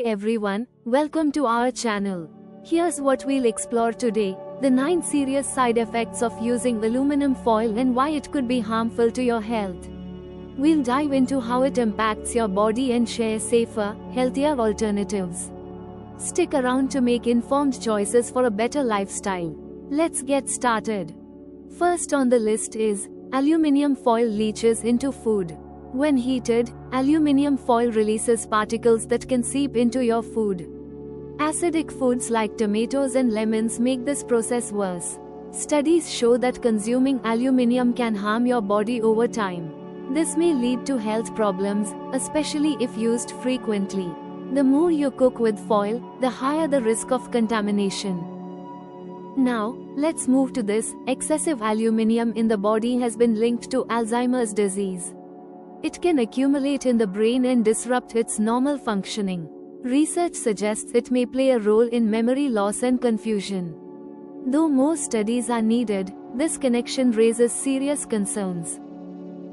everyone, welcome to our channel. Here's what we'll explore today: the 9 serious side effects of using aluminum foil and why it could be harmful to your health. We'll dive into how it impacts your body and share safer, healthier alternatives. Stick around to make informed choices for a better lifestyle. Let's get started. First on the list is aluminium foil leaches into food. When heated, aluminium foil releases particles that can seep into your food. Acidic foods like tomatoes and lemons make this process worse. Studies show that consuming aluminium can harm your body over time. This may lead to health problems, especially if used frequently. The more you cook with foil, the higher the risk of contamination. Now, let's move to this. Excessive aluminium in the body has been linked to Alzheimer's disease. It can accumulate in the brain and disrupt its normal functioning. Research suggests it may play a role in memory loss and confusion. Though more studies are needed, this connection raises serious concerns.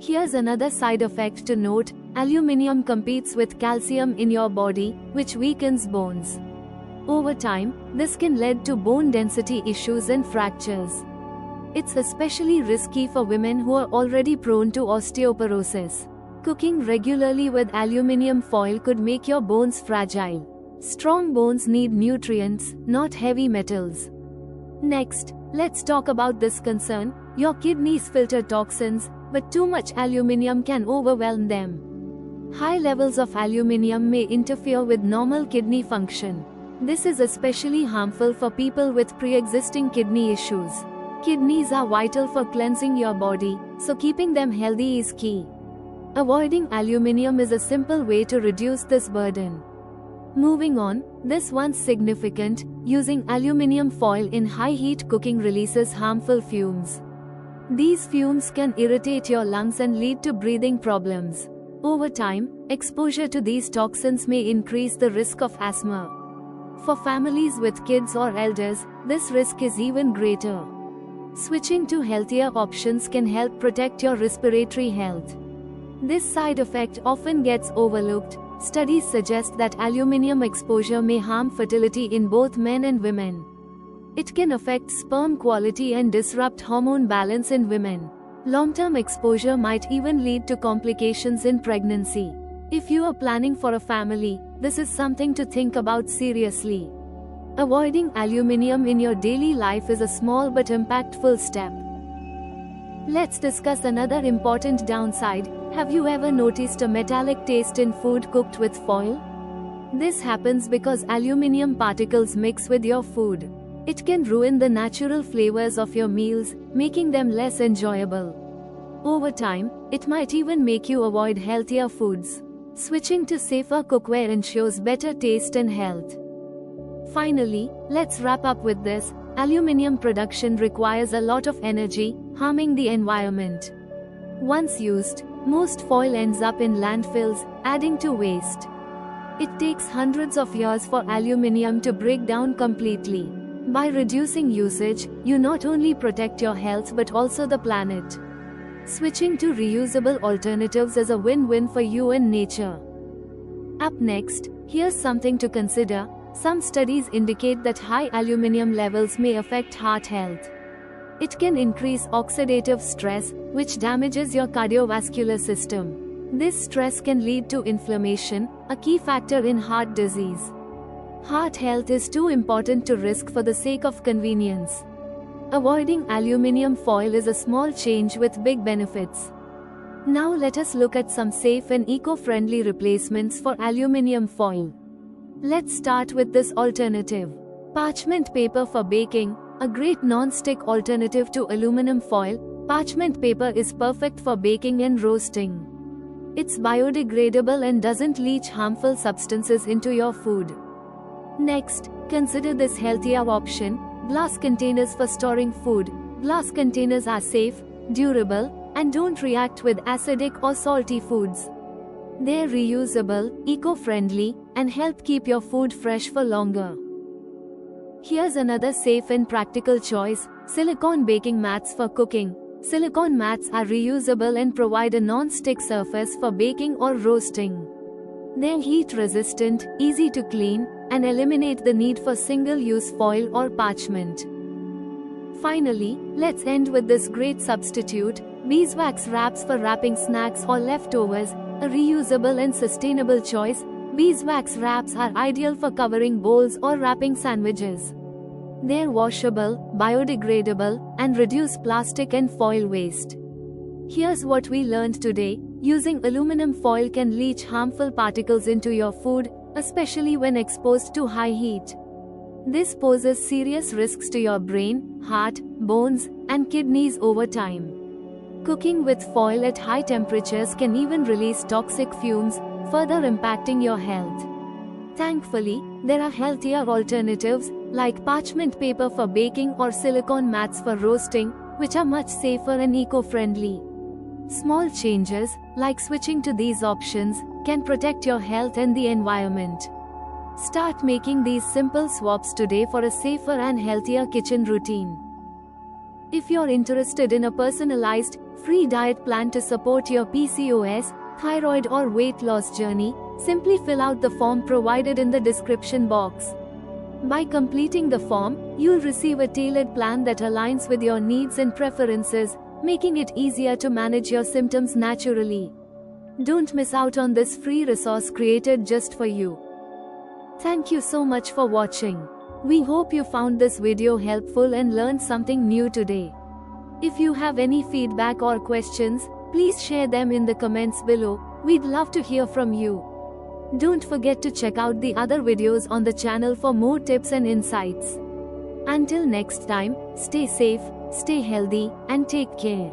Here's another side effect to note: aluminium competes with calcium in your body, which weakens bones. Over time, this can lead to bone density issues and fractures. It's especially risky for women who are already prone to osteoporosis. Cooking regularly with aluminium foil could make your bones fragile. Strong bones need nutrients, not heavy metals. Next, let's talk about this concern. Your kidneys filter toxins, but too much aluminium can overwhelm them. High levels of aluminium may interfere with normal kidney function. This is especially harmful for people with pre-existing kidney issues. Kidneys are vital for cleansing your body, so keeping them healthy is key. Avoiding aluminium is a simple way to reduce this burden. Moving on, this one's significant: using aluminium foil in high-heat cooking releases harmful fumes. These fumes can irritate your lungs and lead to breathing problems. Over time, exposure to these toxins may increase the risk of asthma. For families with kids or elders, this risk is even greater. Switching to healthier options can help protect your respiratory health. This side effect often gets overlooked. Studies suggest that aluminium exposure may harm fertility in both men and women. It can affect sperm quality and disrupt hormone balance in women. Long-term exposure might even lead to complications in pregnancy. If you are planning for a family, this is something to think about seriously. Avoiding aluminium in your daily life is a small but impactful step. Let's discuss another important downside. Have you ever noticed a metallic taste in food cooked with foil? This happens because aluminium particles mix with your food. It can ruin the natural flavors of your meals, making them less enjoyable. Over time, it might even make you avoid healthier foods. Switching to safer cookware ensures better taste and health. Finally, let's wrap up with this: aluminium production requires a lot of energy, harming the environment. Once used, most foil ends up in landfills, adding to waste. It takes hundreds of years for aluminium to break down completely. By reducing usage, you not only protect your health but also the planet. Switching to reusable alternatives is a win-win for you and nature. Up next, here's something to consider. Some studies indicate that high aluminium levels may affect heart health. It can increase oxidative stress, which damages your cardiovascular system. This stress can lead to inflammation, a key factor in heart disease. Heart health is too important to risk for the sake of convenience. Avoiding aluminium foil is a small change with big benefits. Now let us look at some safe and eco-friendly replacements for aluminium foil. Let's start with this alternative: parchment paper for baking. A great non-stick alternative to aluminum foil, parchment paper is perfect for baking and roasting. It's biodegradable and doesn't leach harmful substances into your food. Next, consider this healthier option: glass containers for storing food. Glass containers are safe, durable, and don't react with acidic or salty foods. They're reusable, eco-friendly, and help keep your food fresh for longer. Here's another safe and practical choice: silicone baking mats for cooking. Silicone mats are reusable and provide a non-stick surface for baking or roasting. They're heat resistant, easy to clean, and eliminate the need for single-use foil or parchment. Finally, let's end with this great substitute, beeswax wraps for wrapping snacks or leftovers, a reusable and sustainable choice. Beeswax wraps are ideal for covering bowls or wrapping sandwiches. They're washable, biodegradable, and reduce plastic and foil waste. Here's what we learned today. Using aluminum foil can leach harmful particles into your food, especially when exposed to high heat. This poses serious risks to your brain, heart, bones, and kidneys over time. Cooking with foil at high temperatures can even release toxic fumes, further impacting your health. Thankfully, there are healthier alternatives, like parchment paper for baking or silicone mats for roasting, which are much safer and eco-friendly. Small changes, like switching to these options, can protect your health and the environment. Start making these simple swaps today for a safer and healthier kitchen routine. If you're interested in a personalized, free diet plan to support your PCOS, thyroid or weight loss journey, simply fill out the form provided in the description box. By completing the form, you'll receive a tailored plan that aligns with your needs and preferences, making it easier to manage your symptoms naturally. Don't miss out on this free resource created just for you. Thank you so much for watching. We hope you found this video helpful and learned something new today. If you have any feedback or questions, please share them in the comments below. We'd love to hear from you. Don't forget to check out the other videos on the channel for more tips and insights. Until next time, stay safe, stay healthy, and take care.